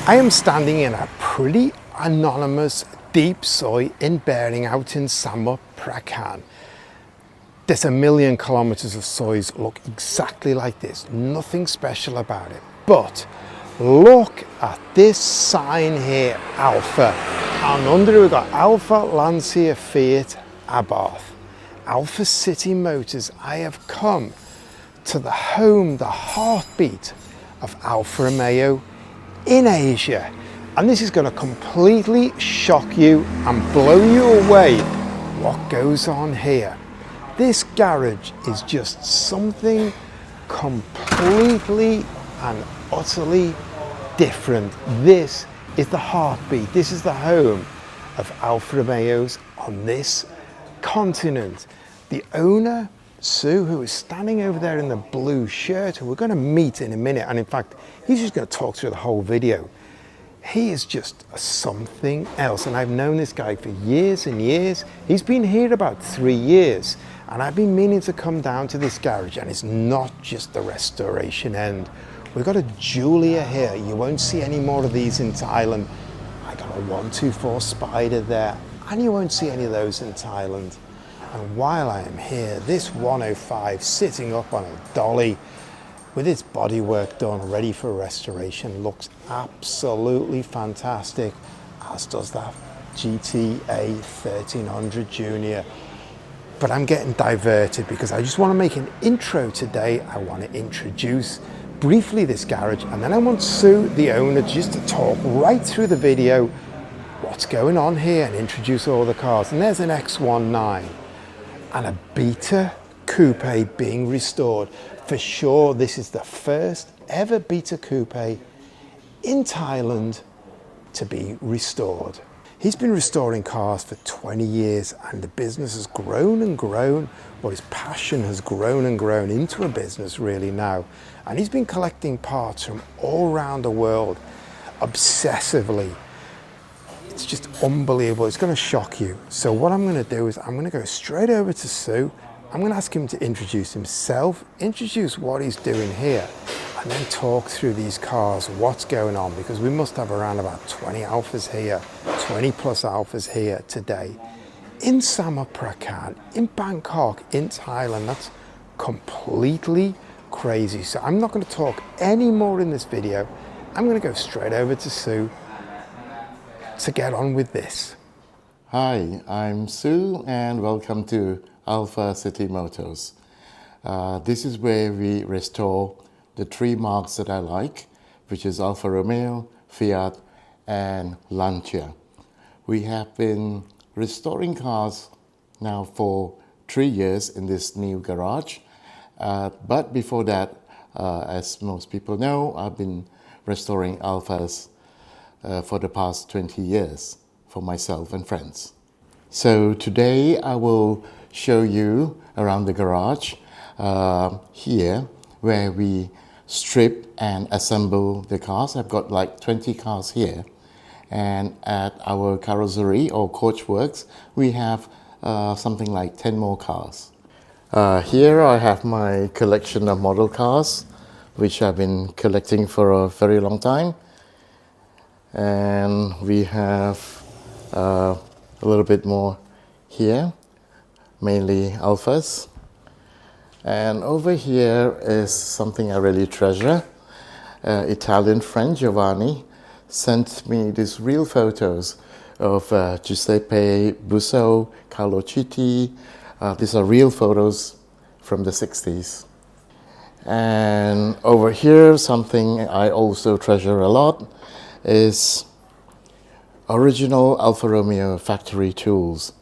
I am standing in a pretty anonymous deep soy in Bering out in Samut Prakan. There's a million kilometers of soys look exactly like this, nothing special about it. But look at this sign here, Alfa, and under it we've got Alfa, Lancia, Fiat, Abarth. Alfa City Motors. I have come to the home, the heartbeat of Alfa Romeo in Asia, and this is going to completely shock you and blow you away what goes on here. This garage is just something completely and utterly different. This is the heartbeat, this is the home of Alfa Romeos on this continent. The owner, Sue, who is standing over there in the blue shirt, who we're going to meet in a minute, and in fact he's just going to talk through the whole video. He is just something else, and I've known this guy for years and years. He's been here about 3 years, and I've been meaning to come down to this garage, and it's not just the restoration end. We've got a Julia here. You won't see any more of these in Thailand. I got a 124 Spider there, and you won't see any of those in Thailand. And while I am here, this 105 sitting up on a dolly with its bodywork done, ready for restoration, looks absolutely fantastic, as does that GTA 1300 Junior. But I'm getting diverted because I just want to make an intro today. I want to introduce briefly this garage, and then I want Sue, the owner, just to talk right through the video what's going on here and introduce all the cars. And there's an X19 and a Beta Coupe being restored. For sure, this is the first ever Beta Coupe in Thailand to be restored. He's been restoring cars for 20 years, and the business has grown and grown, or his passion has grown and grown into a business really now. And he's been collecting parts from all around the world obsessively. It's just unbelievable. It's going to shock you. So what I'm going to do is I'm going to go straight over to Sue. I'm going to ask him to introduce himself, introduce what he's doing here, and then talk through these cars, what's going on, because we must have around about 20 Alfas here, 20 plus Alfas here today in Samut Prakan, in Bangkok, in Thailand. That's completely crazy. So I'm not going to talk any more in this video. I'm going to go straight over to Sue to get on with this. Hi, I'm Sue, and welcome to Alfa City Motors. This is where we restore the three marques that I like, which is Alfa Romeo, Fiat and Lancia. We have been restoring cars now for 3 years in this new garage. But before that, as most people know, I've been restoring Alfas for the past 20 years for myself and friends. So today I will show you around the garage here where we strip and assemble the cars. I've got like 20 cars here, and at our carrosserie or coach works we have something like 10 more cars. Here I have my collection of model cars which I've been collecting for a very long time, and we have a little bit more here, mainly Alfas. And over here is something I really treasure. Italian friend Giovanni sent me these real photos of Giuseppe Busso, Carlo Citti. These are real photos from the 60s. And over here, something I also treasure a lot is original Alfa Romeo factory tools.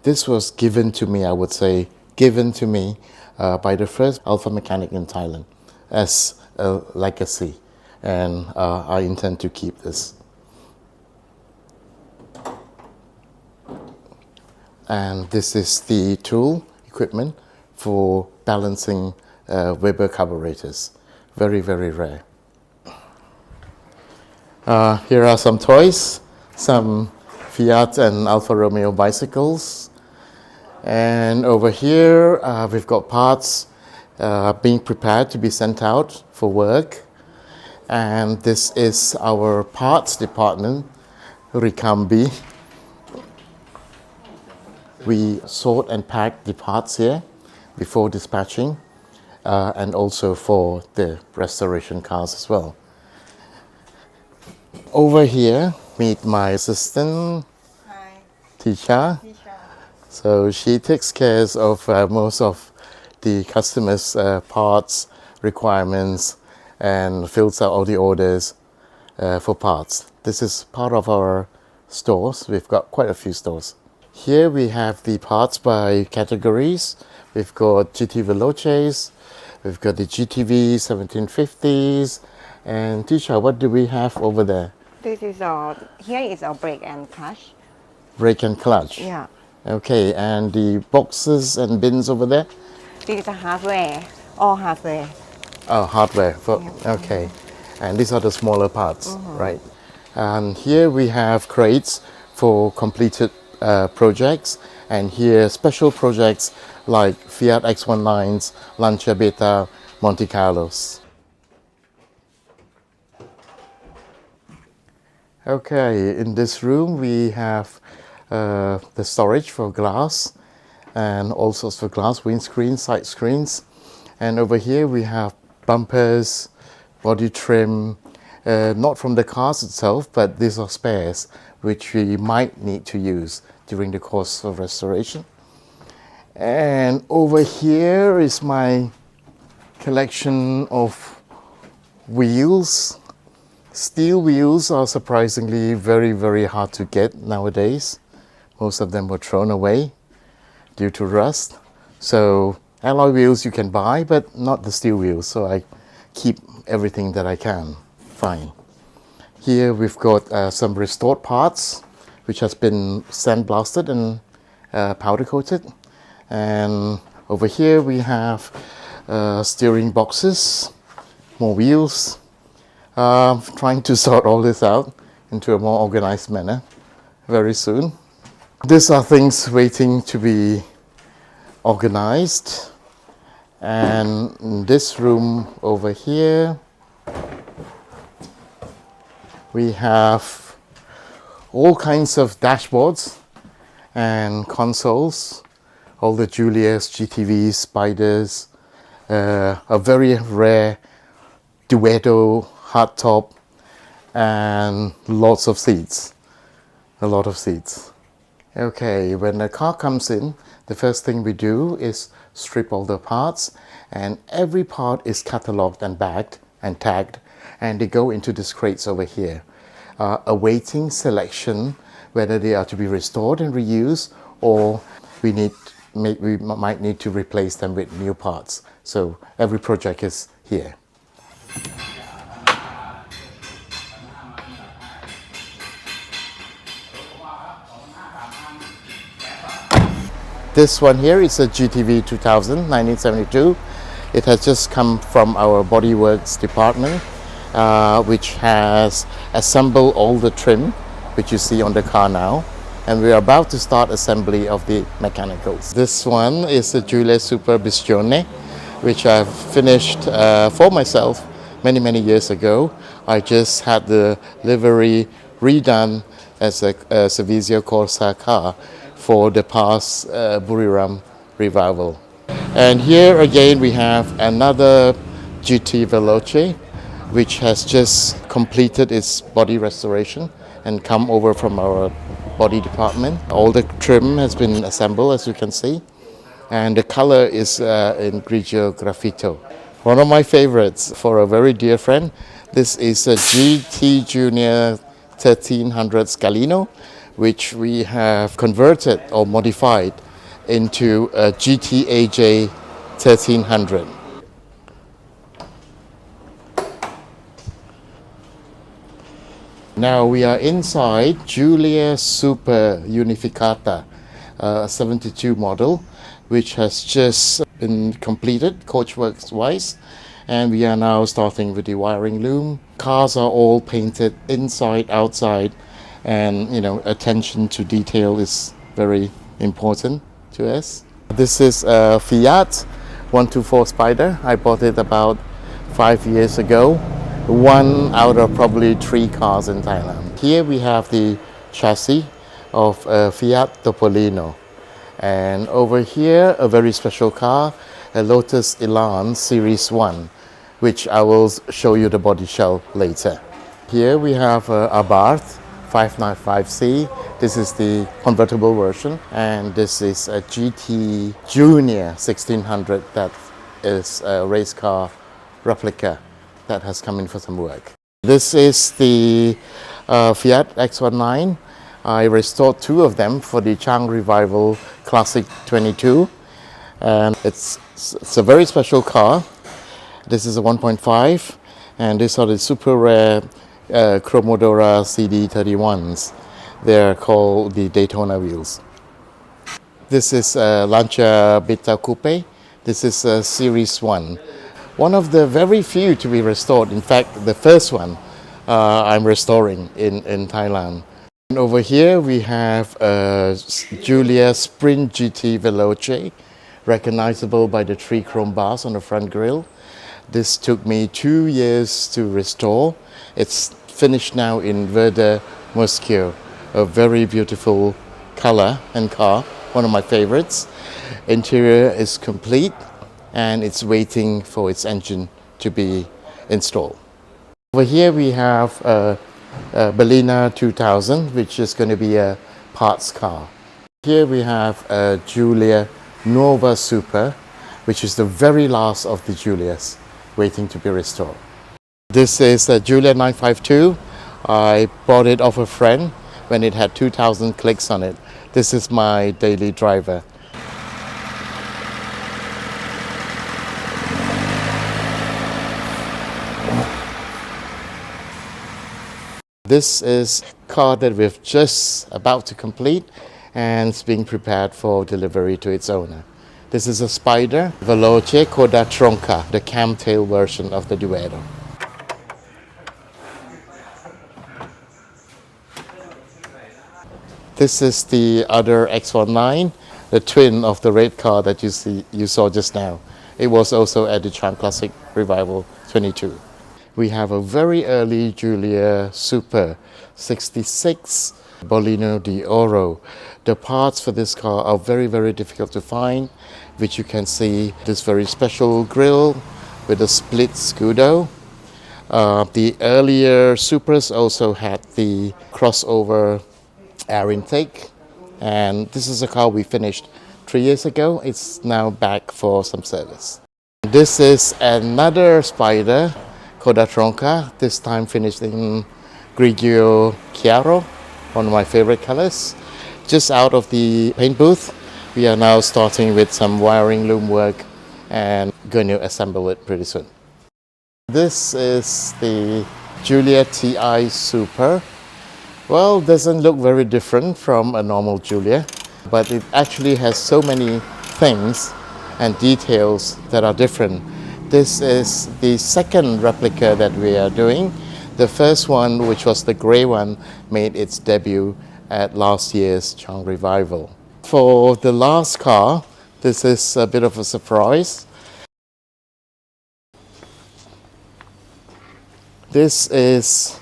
This was given to me, I would say, by the first Alfa mechanic in Thailand as a legacy, and I intend to keep this. And this is the tool equipment for balancing Weber carburetors. Very, very rare. Here are some toys, some Fiat and Alfa Romeo bicycles. And over here, we've got parts being prepared to be sent out for work. And this is our parts department, Rikambi. We sort and pack the parts here before dispatching, and also for the restoration cars as well. Over here, meet my assistant, Hi, Tisha. Tisha. So she takes care of most of the customers' parts requirements and fills out all the orders for parts. This is part of our stores. We've got quite a few stores. Here we have the parts by categories. We've got GT Veloces, we've got the GTV 1750s, and Tisha, what do we have over there? This is here is our brake and clutch. Brake and clutch. Yeah. Okay, and the boxes and bins over there? This is a hardware, all hardware. Oh, hardware. Okay, and these are the smaller parts, right? And here we have crates for completed projects, and here special projects like Fiat X19s, Lancia Beta, Monte Carlos. Okay, in this room we have the storage for glass and all sorts of glass, windscreens, side screens. And over here we have bumpers, body trim, not from the cars itself, but these are spares which we might need to use during the course of restoration. And over here is my collection of wheels. Steel wheels are surprisingly very, very hard to get nowadays. Most of them were thrown away due to rust. So alloy wheels you can buy, but not the steel wheels. So I keep everything that I can find. Here we've got some restored parts, which has been sandblasted and powder coated. And over here we have steering boxes, more wheels. Trying to sort all this out into a more organized manner very soon. These are things waiting to be organized. And in this room over here, we have all kinds of dashboards and consoles, all the Julius, GTVs, Spiders, a very rare Duetto hardtop, and lots of seats, a lot of seats. Okay, when the car comes in, the first thing we do is strip all the parts, and every part is catalogued and bagged and tagged, and they go into these crates over here, awaiting selection, whether they are to be restored and reused, or we might need to replace them with new parts. So every project is here. This one here is a GTV 2000, 1972. It has just come from our bodyworks department, which has assembled all the trim, which you see on the car now. And we're about to start assembly of the mechanicals. This one is a Giulia Super Bistione, which I've finished for myself many, many years ago. I just had the livery redone as a Servizio Corsa car for the past Buriram revival. And here again we have another GT Veloce, which has just completed its body restoration and come over from our body department. All the trim has been assembled, as you can see, and the color is in Grigio Graffito. One of my favorites for a very dear friend, this is a GT Junior 1300 Scalino, which we have converted or modified into a GTAJ 1300. Now we are inside Giulia Super Unificata 72 model, which has just been completed coachworks wise, and we are now starting with the wiring loom. Cars are all painted inside, outside, and attention to detail is very important to us. This is a Fiat 124 Spider. I bought it about 5 years ago, one out of probably 3 cars in Thailand. Here we have the chassis of a Fiat Topolino. And over here, a very special car, a Lotus Elan Series 1, which I will show you the body shell later. Here we have a Abarth 595C. This is the convertible version, and this is a GT Junior 1600 that is a race car replica that has come in for some work. This is the Fiat X19. I restored 2 of them for the Chang Revival Classic 22, and it's a very special car. This is a 1.5, and these are the super rare Chromodora CD31s. They're called the Daytona wheels. This is a Lancia Beta Coupe. This is a Series 1. One of the very few to be restored. In fact, the first one I'm restoring in Thailand. And over here we have a Giulia Sprint GT Veloce, recognizable by the 3 chrome bars on the front grille. This took me 2 years to restore. It's finished now in Verde Muschio, a very beautiful color and car, one of my favorites. Interior is complete and it's waiting for its engine to be installed. Over here we have a Bellina 2000, which is going to be a parts car. Here we have a Giulia Nuova Super, which is the very last of the Giulias, waiting to be restored. This is a Giulia 952. I bought it off a friend when it had 2,000 clicks on it. This is my daily driver. This is a car that we're just about to complete and it's being prepared for delivery to its owner. This is a Spider Veloce Coda Tronca, the camtail version of the Duero. This is the other X19, the twin of the red car that you saw just now. It was also at the Chang Classic Revival 22. We have a very early Giulia Super 66 Bolino di Oro. The parts for this car are very, very difficult to find, which you can see this very special grille with a split scudo. The earlier Supras also had the crossover air intake, and this is a car we finished 3 years ago. It's now back for some service. This is another Spider Coda Tronca, this time finished in Grigio Chiaro, one of my favorite colors. Just out of the paint booth, we are now starting with some wiring loom work and going to assemble it pretty soon. This is the Giulia TI Super. Well, doesn't look very different from a normal Giulia, but it actually has so many things and details that are different. This is the second replica that we are doing. The first one, which was the gray one, made its debut at last year's Chang Revival. For the last car, this is a bit of a surprise. This is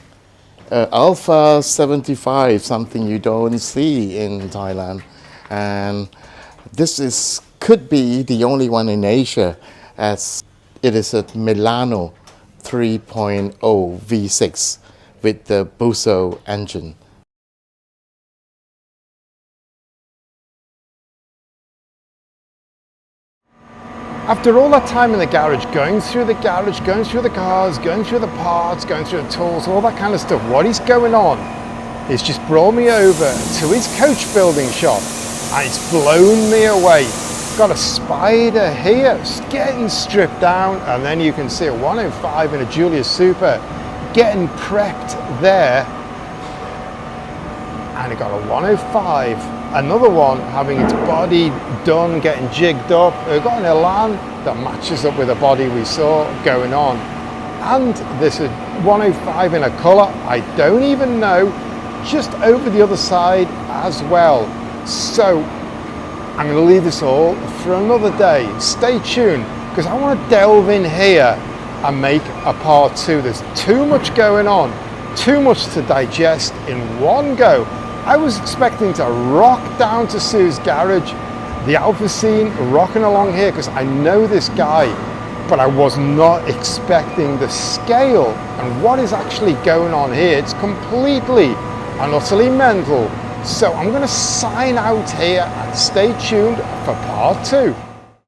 Alfa 75, something you don't see in Thailand. And this could be the only one in Asia, as it is a Milano 3.0 V6 with the Busso engine. After all that time in the garage, going through the cars, going through the parts, going through the tools, all that kind of stuff, what is going on is just brought me over to his coach building shop and it's blown me away. Got a Spider here, getting stripped down, and then you can see a 105 in a Giulia Super getting prepped there. And it got a 105, another one having its body done, getting jigged up. We've got an Elan that matches up with the body we saw going on. And there's a 105 in a colour I don't even know, just over the other side as well. So I'm going to leave this all for another day. Stay tuned, because I want to delve in here and make a part two. There's too much going on, too much to digest in one go. I was expecting to rock down to Sue's garage, the Alfa scene, rocking along here because I know this guy, but I was not expecting the scale and what is actually going on here. It's completely and utterly mental. So I'm going to sign out here and stay tuned for part two.